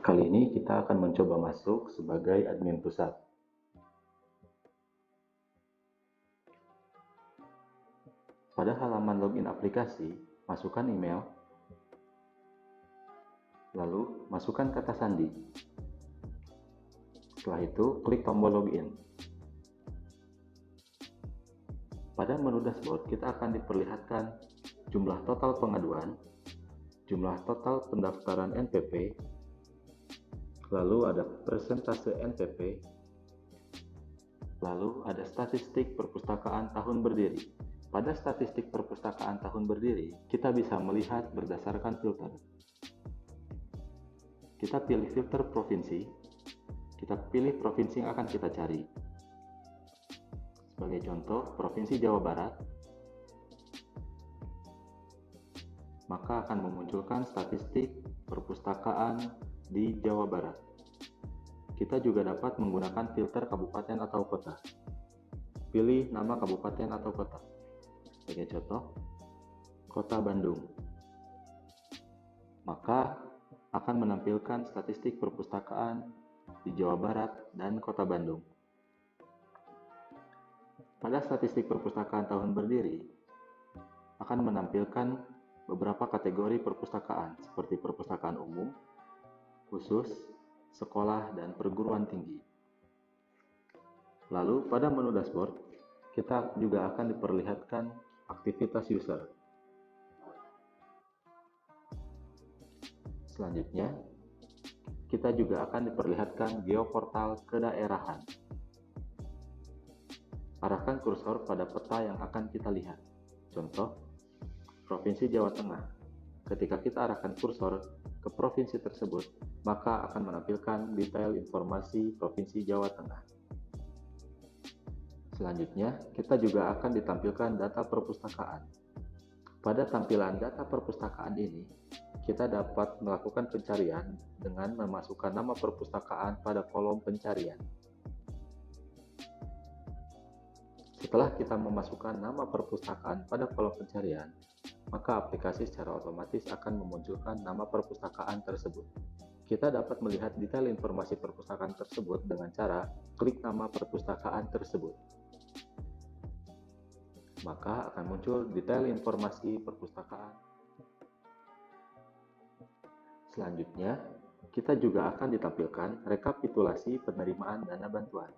Kali ini kita akan mencoba masuk sebagai admin pusat. Pada halaman login aplikasi, masukkan email, lalu masukkan kata sandi. Setelah itu, klik tombol login. Pada menu dashboard, kita akan diperlihatkan jumlah total pengaduan, jumlah total pendaftaran NPP, lalu ada persentase NPP, lalu ada statistik perpustakaan tahun berdiri. Pada statistik perpustakaan tahun berdiri, kita bisa melihat berdasarkan filter. Kita pilih filter provinsi, kita pilih provinsi yang akan kita cari. Sebagai contoh, Provinsi Jawa Barat, maka akan memunculkan statistik perpustakaan di Jawa Barat. Kita juga dapat menggunakan filter kabupaten atau kota. Pilih nama kabupaten atau kota. Sebagai contoh, Kota Bandung. Maka akan menampilkan statistik perpustakaan di Jawa Barat dan Kota Bandung. Pada statistik perpustakaan tahun berdiri, akan menampilkan beberapa kategori perpustakaan seperti perpustakaan umum, khusus, sekolah, dan perguruan tinggi. Lalu pada menu dashboard, kita juga akan diperlihatkan aktivitas user. Selanjutnya, kita juga akan diperlihatkan geoportal kedaerahan. Arahkan kursor pada peta yang akan kita lihat. Contoh, Provinsi Jawa Tengah. Ketika kita arahkan kursor ke provinsi tersebut, maka akan menampilkan detail informasi Provinsi Jawa Tengah. Selanjutnya, kita juga akan ditampilkan data perpustakaan. Pada tampilan data perpustakaan ini, kita dapat melakukan pencarian dengan memasukkan nama perpustakaan pada kolom pencarian. Setelah kita memasukkan nama perpustakaan pada kolom pencarian, maka aplikasi secara otomatis akan memunculkan nama perpustakaan tersebut. Kita dapat melihat detail informasi perpustakaan tersebut dengan cara klik nama perpustakaan tersebut. Maka akan muncul detail informasi perpustakaan. Selanjutnya, kita juga akan ditampilkan rekapitulasi penerimaan dana bantuan.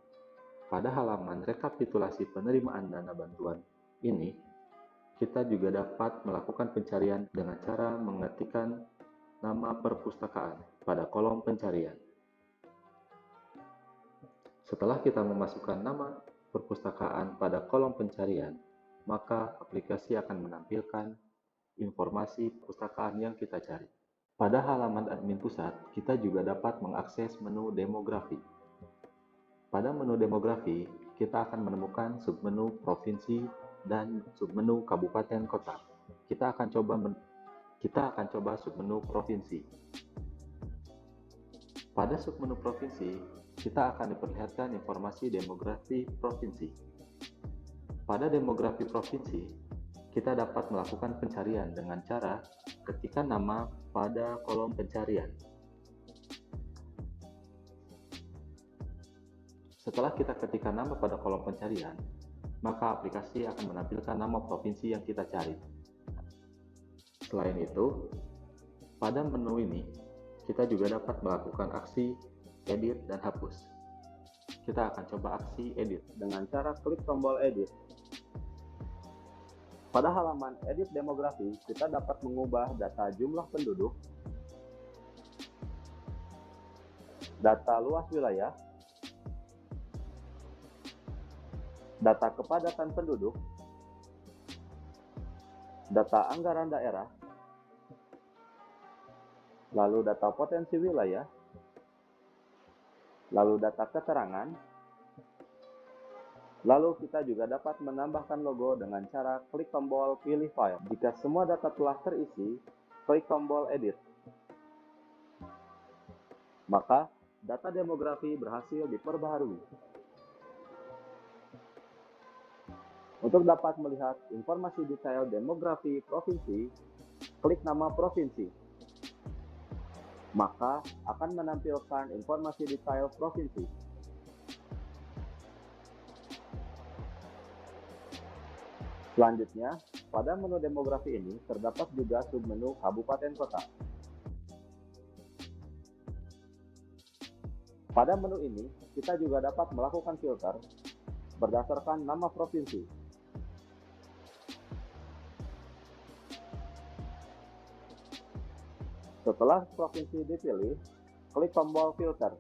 Pada halaman rekapitulasi penerimaan dana bantuan ini, kita juga dapat melakukan pencarian dengan cara mengetikkan nama perpustakaan pada kolom pencarian. Setelah kita memasukkan nama perpustakaan pada kolom pencarian, maka aplikasi akan menampilkan informasi perpustakaan yang kita cari. Pada halaman admin pusat, kita juga dapat mengakses menu demografi. Pada menu demografi, kita akan menemukan submenu provinsi dan submenu kabupaten kota. Kita akan coba submenu provinsi. Pada submenu provinsi, kita akan diperlihatkan informasi demografi provinsi. Pada demografi provinsi, kita dapat melakukan pencarian dengan cara ketikkan nama pada kolom pencarian. Setelah kita ketikkan nama pada kolom pencarian, maka aplikasi akan menampilkan nama provinsi yang kita cari. Selain itu, pada menu ini, kita juga dapat melakukan aksi edit dan hapus. Kita akan coba aksi edit dengan cara klik tombol edit. Pada halaman edit demografi, kita dapat mengubah data jumlah penduduk, data luas wilayah, data kepadatan penduduk, data anggaran daerah, lalu data potensi wilayah, lalu data keterangan, lalu kita juga dapat menambahkan logo dengan cara klik tombol pilih file. Jika semua data telah terisi, klik tombol edit. Maka data demografi berhasil diperbaharui. Untuk dapat melihat informasi detail demografi provinsi, klik nama provinsi. maka akan menampilkan informasi detail provinsi. Selanjutnya, pada menu demografi ini terdapat juga submenu kabupaten kota. Pada menu ini, kita juga dapat melakukan filter berdasarkan nama provinsi. Setelah provinsi dipilih, klik tombol filter.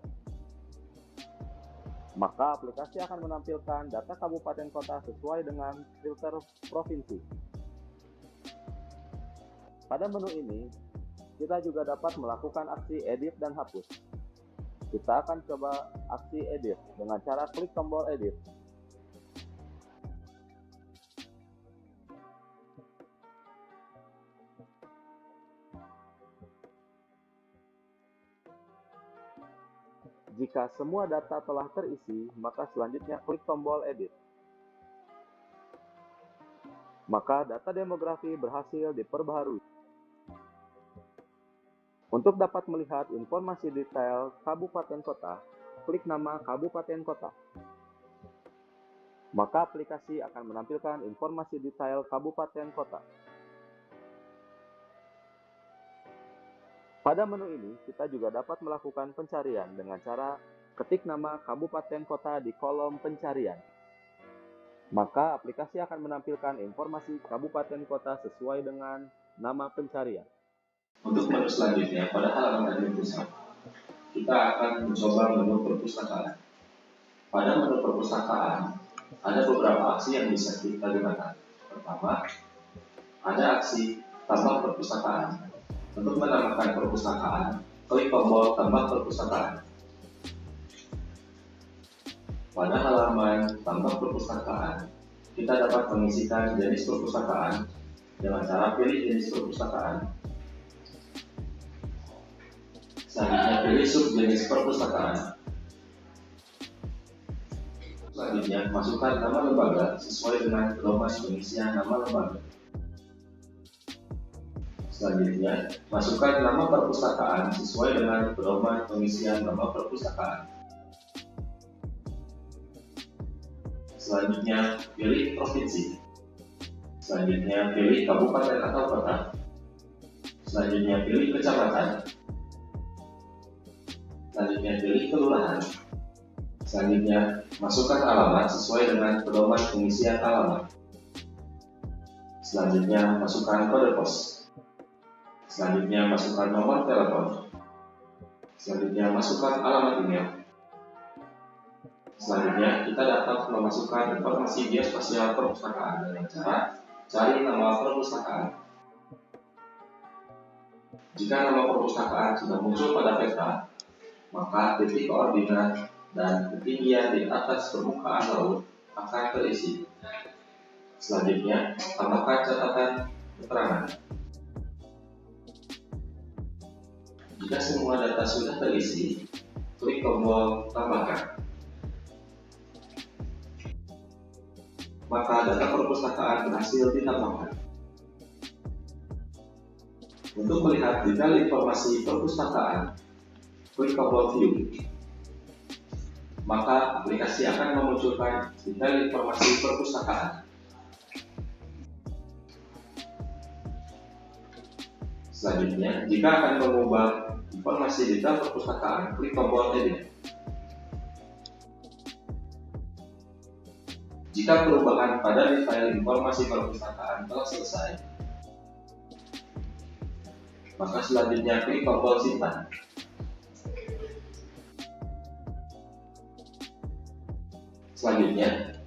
Maka aplikasi akan menampilkan data kabupaten kota sesuai dengan filter provinsi. Pada menu ini, kita juga dapat melakukan aksi edit dan hapus. Kita akan coba aksi edit dengan cara klik tombol edit. Jika semua data telah terisi, maka selanjutnya klik tombol edit. Maka data demografi berhasil diperbaharui. Untuk dapat melihat informasi detail kabupaten kota, klik nama kabupaten kota. Maka aplikasi akan menampilkan informasi detail kabupaten kota. Pada menu ini, kita juga dapat melakukan pencarian dengan cara ketik nama kabupaten kota di kolom pencarian. Maka aplikasi akan menampilkan informasi kabupaten kota sesuai dengan nama pencarian. Untuk menu selanjutnya, pada halaman admin pusat, kita akan mencoba menu perpustakaan. Pada menu perpustakaan, ada beberapa aksi yang bisa kita gunakan. Pertama, ada aksi tambah perpustakaan. Untuk menambahkan perpustakaan, klik tombol tambah perpustakaan. Pada halaman tambah perpustakaan, kita dapat mengisikan jenis perpustakaan dengan cara pilih jenis perpustakaan. Selanjutnya pilih subjenis perpustakaan. Selanjutnya masukkan nama lembaga sesuai dengan pedoman pengisian nama lembaga. Selanjutnya, masukkan nama perpustakaan sesuai dengan pedoman pengisian nama perpustakaan. Selanjutnya, pilih provinsi. Selanjutnya, pilih kabupaten atau kota. Selanjutnya, pilih kecamatan. Selanjutnya, pilih kelurahan. Selanjutnya, masukkan alamat sesuai dengan pedoman pengisian alamat. Selanjutnya, masukkan kode pos. Selanjutnya, masukkan nomor telepon. Selanjutnya, masukkan alamat email. Selanjutnya, kita dapat memasukkan informasi geospasial perpustakaan dengan cara cari nama perpustakaan. Jika nama perpustakaan sudah muncul pada peta, maka titik koordinat dan ketinggian di atas permukaan laut akan terisi. Selanjutnya, tambahkan catatan keterangan. Jika semua data sudah terisi, klik tombol tambahkan. Maka data perpustakaan berhasil ditambahkan. Untuk melihat detail informasi perpustakaan, klik tombol view. Maka aplikasi akan memunculkan detail informasi perpustakaan. Selanjutnya, jika akan mengubah informasi detail perpustakaan, klik tombol edit. Jika perubahan pada detail informasi perpustakaan telah selesai, maka selanjutnya klik tombol simpan. Selanjutnya,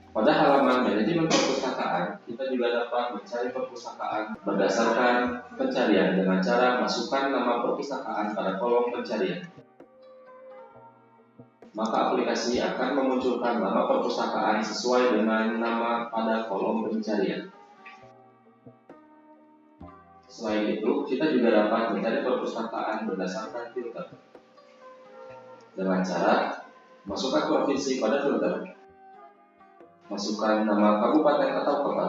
pada halaman manajemen perpustakaan, kita juga dapat mencari perpustakaan berdasarkan pencarian dengan cara masukkan nama perpustakaan pada kolom pencarian. Maka aplikasi akan memunculkan nama perpustakaan sesuai dengan nama pada kolom pencarian. Selain itu, kita juga dapat mencari perpustakaan berdasarkan filter. Dengan cara masukkan provinsi pada filter, masukkan nama kabupaten atau kota,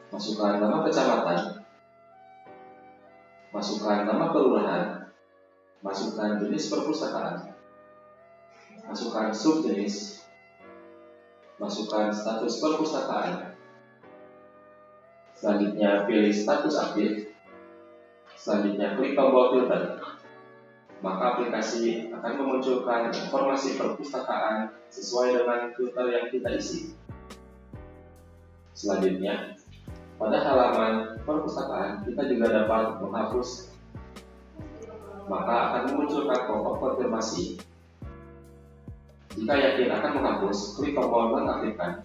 masukkan nama kecamatan, masukkan nama kelurahan, masukkan jenis perpustakaan, masukkan subjenis, masukkan status perpustakaan. Selanjutnya pilih status aktif. Selanjutnya klik tombol filter. Maka aplikasi akan memunculkan informasi perpustakaan sesuai dengan filter yang kita isi. Selanjutnya, pada halaman perpustakaan kita juga dapat menghapus, maka akan memunculkan pop-up konfirmasi. Jika yakin akan menghapus, klik tombol nonaktifkan.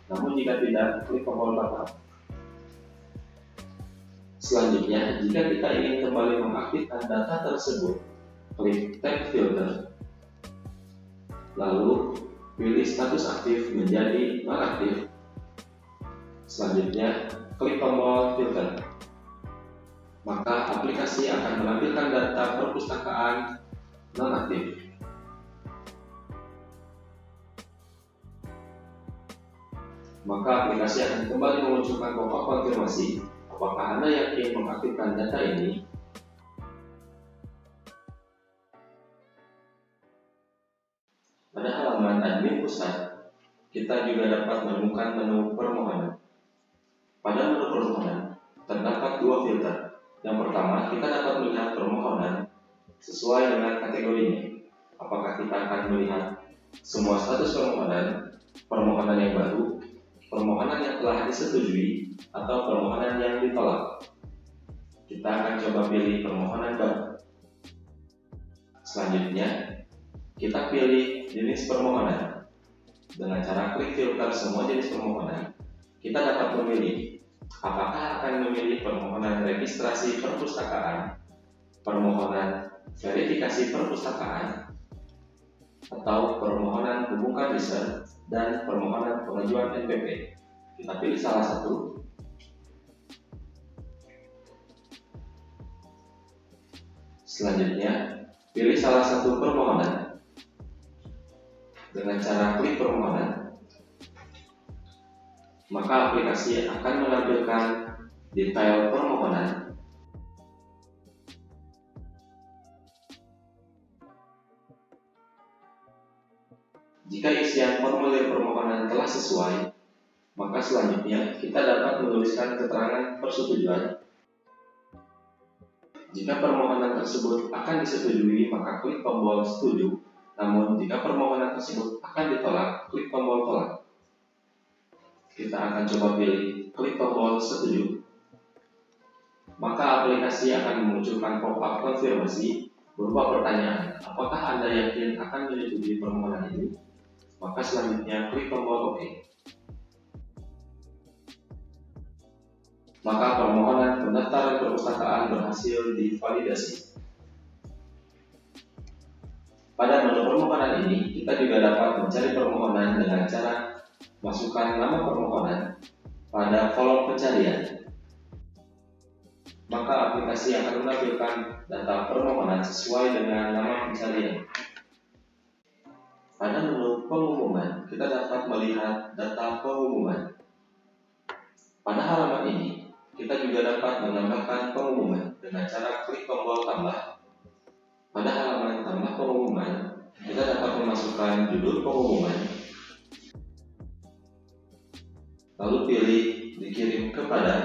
Namun jika tidak, klik tombol batal. Selanjutnya, jika kita ingin kembali mengaktifkan data tersebut, klik tab filter. Lalu, pilih status aktif menjadi nonaktif. Selanjutnya, klik tombol filter. Maka aplikasi akan menampilkan data perpustakaan nonaktif. Maka aplikasi akan kembali memunculkan pop-up konfirmasi. Apakah Anda yakin mengaktifkan data ini? Pada halaman admin pusat, kita juga dapat menemukan menu permohonan. Pada menu permohonan, terdapat dua filter. Yang pertama, kita dapat melihat permohonan sesuai dengan kategorinya. Apakah kita akan melihat semua status permohonan, permohonan yang baru, permohonan yang telah disetujui, atau permohonan yang ditolak. Kita akan coba pilih permohonan baru. Selanjutnya, kita pilih jenis permohonan. Dengan cara klik filter semua jenis permohonan, kita dapat memilih apakah akan memilih permohonan registrasi perpustakaan, permohonan verifikasi perpustakaan, atau permohonan hubungkan riset, dan permohonan pengajuan NPP. Kita pilih salah satu. Selanjutnya, pilih salah satu permohonan. Dengan cara klik permohonan, maka aplikasi akan menampilkan detail permohonan. Jika isian formulir permohonan telah sesuai, maka selanjutnya kita dapat menuliskan keterangan persetujuan. Jika permohonan tersebut akan disetujui, maka klik tombol setuju. Namun, jika permohonan tersebut akan ditolak, klik tombol tolak. Kita akan coba pilih klik tombol setuju. Maka aplikasi akan memunculkan pop-up konfirmasi berupa pertanyaan, apakah Anda yakin akan menyetujui permohonan ini? Maka selanjutnya klik tombol OK. Maka permohonan pendaftaran perpustakaan berhasil divalidasi. Pada menu permohonan ini, kita juga dapat mencari permohonan dengan cara masukkan nama permohonan pada kolom pencarian. Maka aplikasi akan menampilkan data permohonan sesuai dengan nama pencarian. Pada menu pengumuman, kita dapat melihat data pengumuman. Pada halaman ini, kita juga dapat menambahkan pengumuman dengan cara klik tombol tambah. Pada halaman tambah pengumuman, kita dapat memasukkan judul pengumuman, lalu pilih dikirim kepada.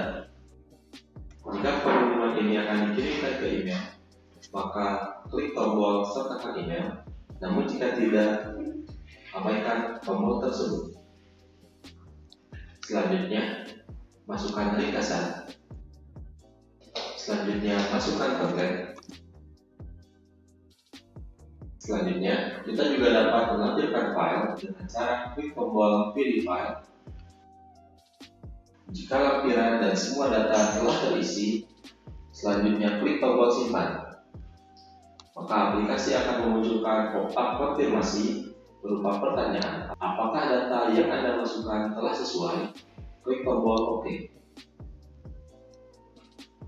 Jika pengumuman ini akan dikirimkan ke email, maka klik tombol sertakan email. Namun jika tidak, abaikan tombol tersebut. Selanjutnya, masukkan ringkasan. Selanjutnya, masukkan konten. Selanjutnya, kita juga dapat menampilkan file dengan cara klik tombol pilih file. Jika lampiran dan semua data telah terisi, selanjutnya klik tombol simpan. Maka aplikasi akan memunculkan pop-up konfirmasi berupa pertanyaan, apakah data yang Anda masukkan telah sesuai? Klik tombol OK.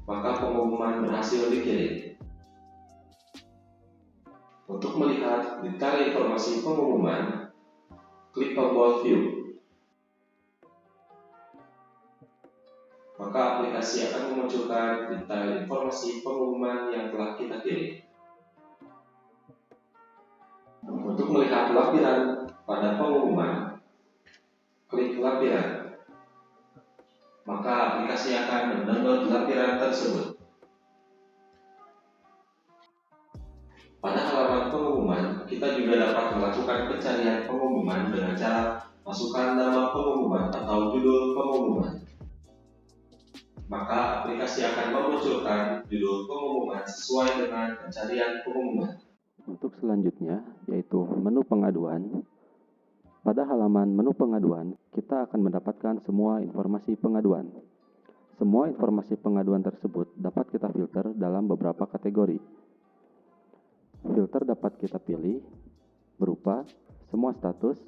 Maka pengumuman berhasil dikirim. Untuk melihat detail informasi pengumuman, klik tombol View. Maka aplikasi akan memunculkan detail informasi pengumuman yang telah kita kirim. melihat lampiran pada pengumuman, klik lampiran. Maka aplikasi akan mendownload lampiran tersebut. Pada halaman pengumuman, kita juga dapat melakukan pencarian pengumuman dengan cara masukkan nama pengumuman atau judul pengumuman. Maka aplikasi akan memunculkan judul pengumuman sesuai dengan pencarian pengumuman. Untuk selanjutnya, yaitu menu pengaduan. Pada halaman menu pengaduan, kita akan mendapatkan semua informasi pengaduan. Semua informasi pengaduan tersebut dapat kita filter dalam beberapa kategori. Filter dapat kita pilih berupa semua status,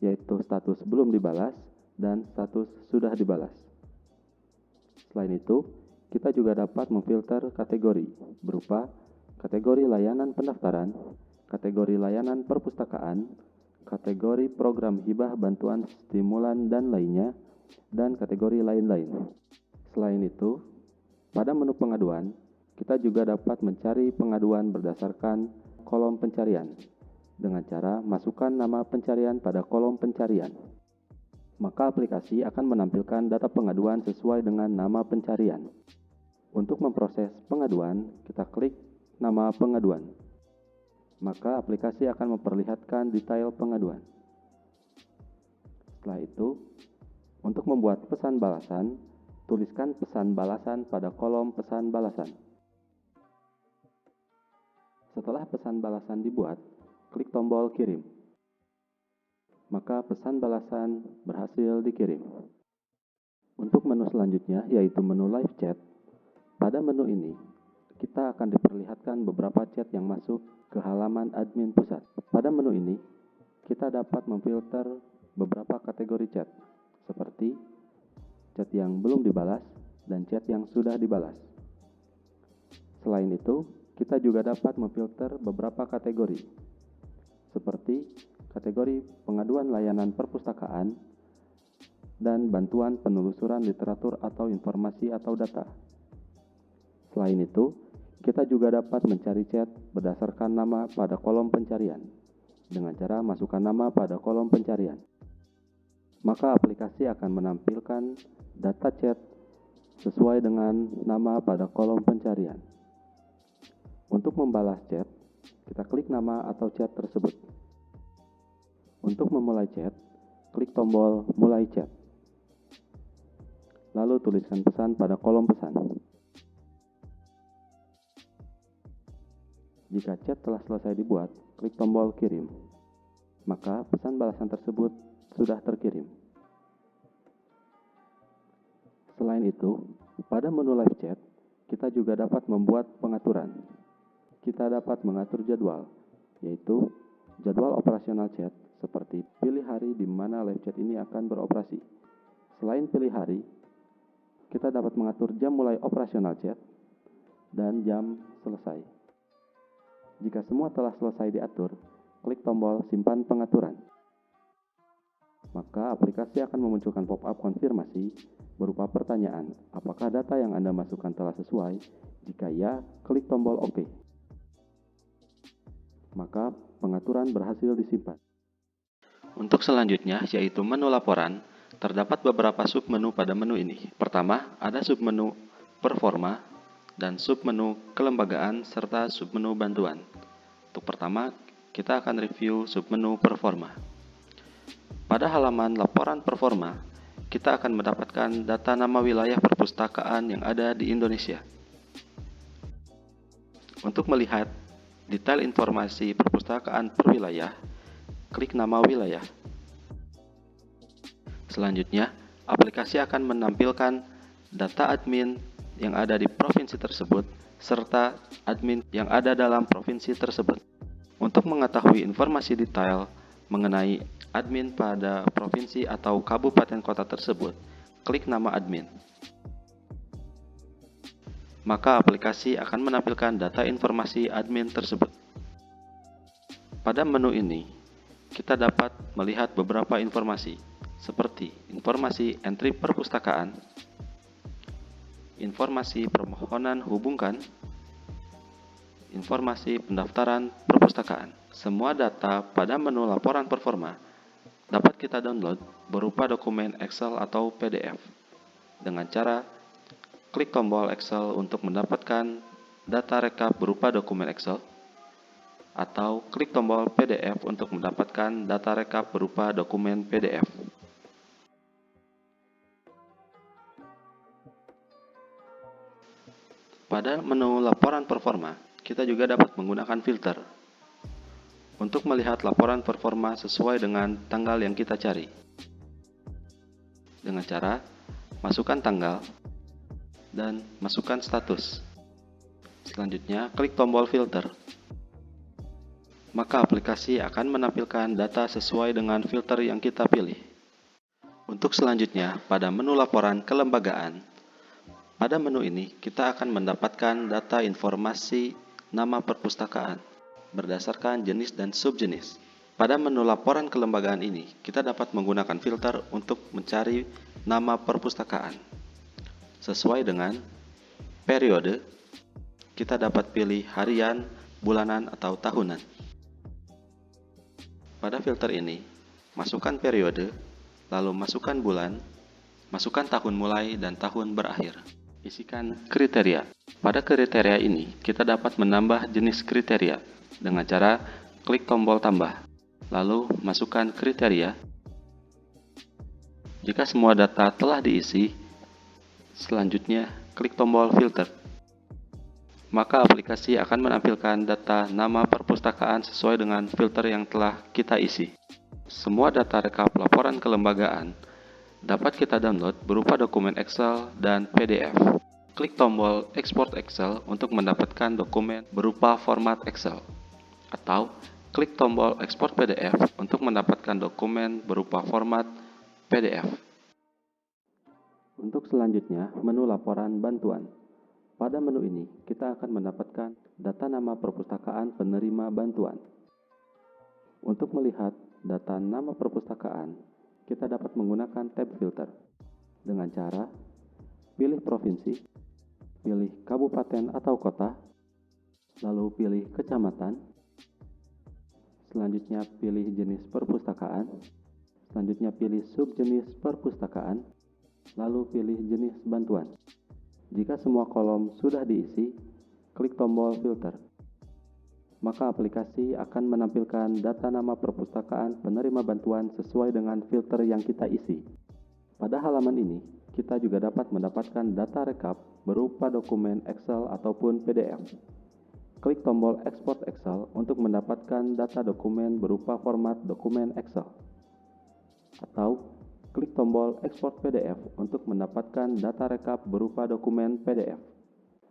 yaitu status belum dibalas dan status sudah dibalas. Selain itu, kita juga dapat memfilter kategori berupa kategori layanan pendaftaran, kategori layanan perpustakaan, kategori program hibah bantuan stimulan dan lainnya, dan kategori lain-lain. Selain itu, pada menu pengaduan, kita juga dapat mencari pengaduan berdasarkan kolom pencarian dengan cara masukkan nama pencarian pada kolom pencarian. Maka aplikasi akan menampilkan data pengaduan sesuai dengan nama pencarian. Untuk memproses pengaduan, kita klik nama pengaduan. Maka aplikasi akan memperlihatkan detail pengaduan. Setelah itu, untuk membuat pesan balasan, tuliskan pesan balasan pada kolom pesan balasan. Setelah pesan balasan dibuat, klik tombol kirim. Maka pesan balasan berhasil dikirim. Untuk menu selanjutnya, yaitu menu live chat. Pada menu ini, kita akan diperlihatkan beberapa chat yang masuk ke halaman admin pusat. Pada menu ini, kita dapat memfilter beberapa kategori chat, seperti chat yang belum dibalas dan chat yang sudah dibalas. Selain itu, kita juga dapat memfilter beberapa kategori, seperti kategori pengaduan layanan perpustakaan dan bantuan penelusuran literatur atau informasi atau data. Selain itu, kita juga dapat mencari chat berdasarkan nama pada kolom pencarian dengan cara masukkan nama pada kolom pencarian. Maka aplikasi akan menampilkan data chat sesuai dengan nama pada kolom pencarian. Untuk membalas chat, kita klik nama atau chat tersebut. Untuk memulai chat, klik tombol mulai chat. Lalu tuliskan pesan pada kolom pesan. Jika chat telah selesai dibuat, klik tombol kirim. Maka pesan balasan tersebut sudah terkirim. Selain itu, pada menu live chat, kita juga dapat membuat pengaturan. Kita dapat mengatur jadwal, yaitu jadwal operasional chat, seperti pilih hari di mana live chat ini akan beroperasi. Selain pilih hari, kita dapat mengatur jam mulai operasional chat dan jam selesai. Jika semua telah selesai diatur, klik tombol simpan pengaturan. Maka aplikasi akan memunculkan pop-up konfirmasi berupa pertanyaan, apakah data yang Anda masukkan telah sesuai? Jika ya, klik tombol OK. Maka pengaturan berhasil disimpan. Untuk selanjutnya, yaitu menu laporan, terdapat beberapa submenu pada menu ini. Pertama, ada submenu performa dan submenu kelembagaan serta submenu bantuan. Untuk pertama, kita akan review submenu performa. Pada halaman laporan performa, kita akan mendapatkan data nama wilayah perpustakaan yang ada di Indonesia. Untuk melihat detail informasi perpustakaan per wilayah, klik nama wilayah. Selanjutnya, aplikasi akan menampilkan data admin yang ada di provinsi tersebut, serta admin yang ada dalam provinsi tersebut. Untuk mengetahui informasi detail mengenai admin pada provinsi atau kabupaten kota tersebut, klik nama admin. Maka aplikasi akan menampilkan data informasi admin tersebut. Pada menu ini, kita dapat melihat beberapa informasi, seperti informasi entry perpustakaan, informasi permohonan hubungkan, informasi pendaftaran perpustakaan. Semua data pada menu laporan performa dapat kita download berupa dokumen Excel atau PDF dengan cara klik tombol Excel untuk mendapatkan data rekap berupa dokumen Excel, atau klik tombol PDF untuk mendapatkan data rekap berupa dokumen PDF. Pada menu laporan performa, kita juga dapat menggunakan filter untuk melihat laporan performa sesuai dengan tanggal yang kita cari. Dengan cara masukkan tanggal dan masukkan status. Selanjutnya, klik tombol filter. Maka aplikasi akan menampilkan data sesuai dengan filter yang kita pilih. Untuk selanjutnya, pada menu laporan kelembagaan, pada menu ini kita akan mendapatkan data informasi nama perpustakaan berdasarkan jenis dan subjenis. Pada menu laporan kelembagaan ini, kita dapat menggunakan filter untuk mencari nama perpustakaan. Sesuai dengan periode, kita dapat pilih harian, bulanan, atau tahunan. Pada filter ini, masukkan periode, lalu masukkan bulan, masukkan tahun mulai dan tahun berakhir. Isikan kriteria. Pada kriteria ini, kita dapat menambah jenis kriteria dengan cara klik tombol tambah, lalu masukkan kriteria. Jika semua data telah diisi, selanjutnya klik tombol filter. Maka aplikasi akan menampilkan data nama perpustakaan sesuai dengan filter yang telah kita isi. Semua data rekap laporan kelembagaan dapat kita download berupa dokumen Excel dan PDF. Klik tombol Export Excel untuk mendapatkan dokumen berupa format Excel, atau klik tombol Export PDF untuk mendapatkan dokumen berupa format PDF. Untuk selanjutnya, menu laporan bantuan. Pada menu ini, kita akan mendapatkan data nama perpustakaan penerima bantuan. Untuk melihat data nama perpustakaan, kita dapat menggunakan tab filter dengan cara pilih provinsi, pilih kabupaten atau kota, lalu pilih kecamatan, selanjutnya pilih jenis perpustakaan, selanjutnya pilih subjenis perpustakaan, lalu pilih jenis bantuan. Jika semua kolom sudah diisi, klik tombol filter. Maka aplikasi akan menampilkan data nama perpustakaan penerima bantuan sesuai dengan filter yang kita isi. Pada halaman ini, kita juga dapat mendapatkan data rekap berupa dokumen Excel ataupun PDF. Klik tombol Export Excel untuk mendapatkan data dokumen berupa format dokumen Excel. Atau klik tombol Export PDF untuk mendapatkan data rekap berupa dokumen PDF.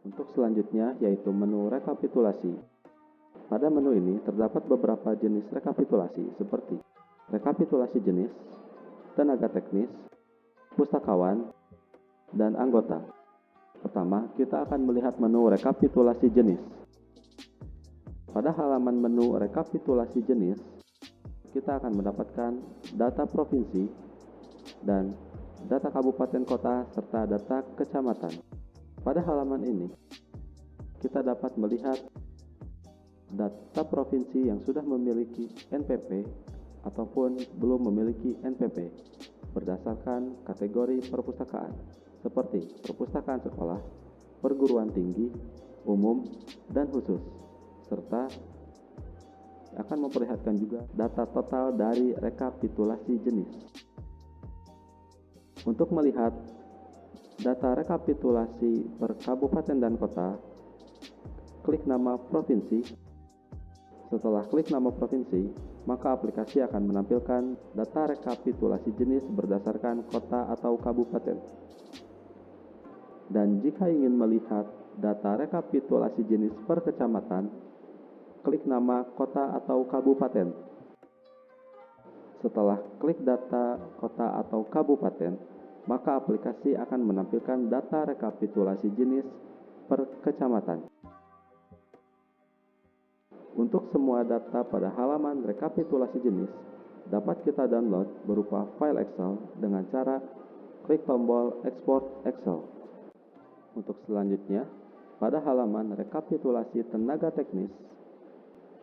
Untuk selanjutnya yaitu menu rekapitulasi. Pada menu ini terdapat beberapa jenis rekapitulasi seperti rekapitulasi jenis, tenaga teknis, pustakawan, dan anggota. Pertama, kita akan melihat menu rekapitulasi jenis. Pada halaman menu rekapitulasi jenis, kita akan mendapatkan data provinsi dan data kabupaten kota serta data kecamatan. Pada halaman ini, kita dapat melihat data provinsi yang sudah memiliki NPP ataupun belum memiliki NPP berdasarkan kategori perpustakaan seperti perpustakaan sekolah, perguruan tinggi, umum, dan khusus, serta akan memperlihatkan juga data total dari rekapitulasi jenis. Untuk melihat data rekapitulasi per kabupaten dan kota, klik nama provinsi. Setelah klik nama provinsi, maka aplikasi akan menampilkan data rekapitulasi jenis berdasarkan kota atau kabupaten. Dan jika ingin melihat data rekapitulasi jenis per kecamatan, klik nama kota atau kabupaten. Setelah klik data kota atau kabupaten, maka aplikasi akan menampilkan data rekapitulasi jenis per kecamatan. Untuk semua data pada halaman rekapitulasi jenis dapat kita download berupa file Excel dengan cara klik tombol Export Excel. Untuk selanjutnya, pada halaman rekapitulasi tenaga teknis.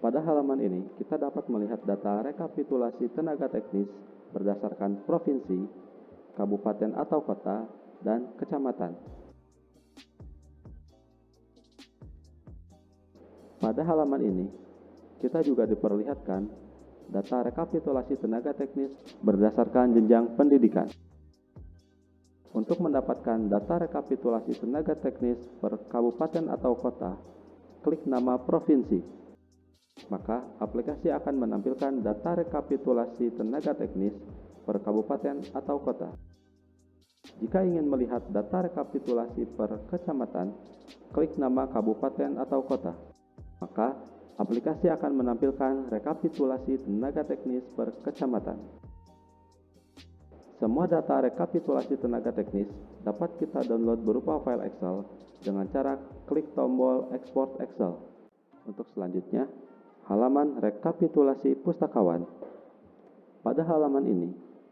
Pada halaman ini, kita dapat melihat data rekapitulasi tenaga teknis berdasarkan provinsi, kabupaten atau kota, dan kecamatan. Pada halaman ini, kita juga diperlihatkan data rekapitulasi tenaga teknis berdasarkan jenjang pendidikan. Untuk mendapatkan data rekapitulasi tenaga teknis per kabupaten atau kota, klik nama provinsi. Maka, aplikasi akan menampilkan data rekapitulasi tenaga teknis per kabupaten atau kota. Jika ingin melihat data rekapitulasi per kecamatan, klik nama kabupaten atau kota. Maka, aplikasi akan menampilkan rekapitulasi tenaga teknis per kecamatan. Semua data rekapitulasi tenaga teknis dapat kita download berupa file Excel dengan cara klik tombol Export Excel. Untuk selanjutnya, halaman rekapitulasi pustakawan. Pada halaman ini,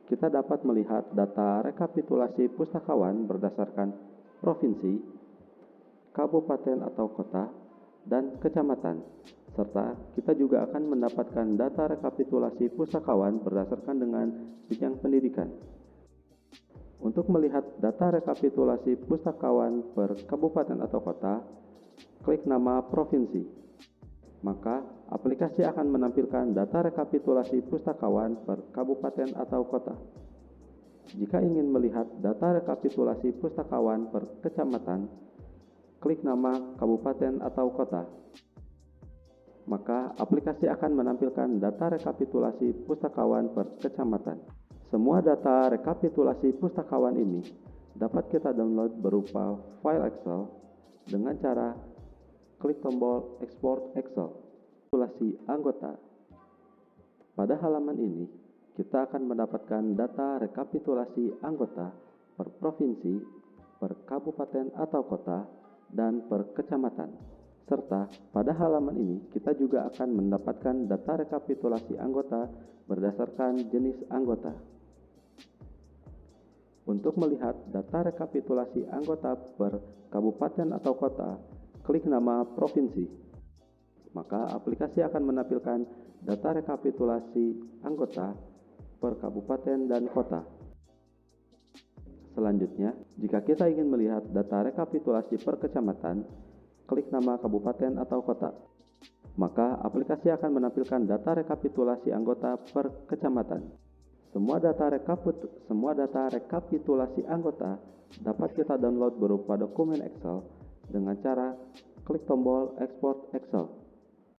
kita dapat melihat data rekapitulasi pustakawan berdasarkan provinsi, kabupaten atau kota, dan kecamatan, serta kita juga akan mendapatkan data rekapitulasi pustakawan berdasarkan dengan jenjang pendidikan. Untuk melihat data rekapitulasi pustakawan per kabupaten atau kota, klik nama provinsi. Maka, aplikasi akan menampilkan data rekapitulasi pustakawan per kabupaten atau kota. Jika ingin melihat data rekapitulasi pustakawan per kecamatan, klik nama kabupaten atau kota. Maka, aplikasi akan menampilkan data rekapitulasi pustakawan per kecamatan. Semua data rekapitulasi pustakawan ini dapat kita download berupa file Excel dengan cara klik tombol Export Excel. Rekapitulasi anggota. Pada halaman ini, kita akan mendapatkan data rekapitulasi anggota per provinsi, per kabupaten atau kota, dan per kecamatan. Serta pada halaman ini, kita juga akan mendapatkan data rekapitulasi anggota berdasarkan jenis anggota. Untuk melihat data rekapitulasi anggota per kabupaten atau kota, klik nama provinsi. Maka aplikasi akan menampilkan data rekapitulasi anggota per kabupaten dan kota. Selanjutnya, jika kita ingin melihat data rekapitulasi per kecamatan, klik nama kabupaten atau kota. Maka aplikasi akan menampilkan data rekapitulasi anggota per kecamatan. Semua data rekapitulasi anggota dapat kita download berupa dokumen Excel dengan cara klik tombol Export Excel.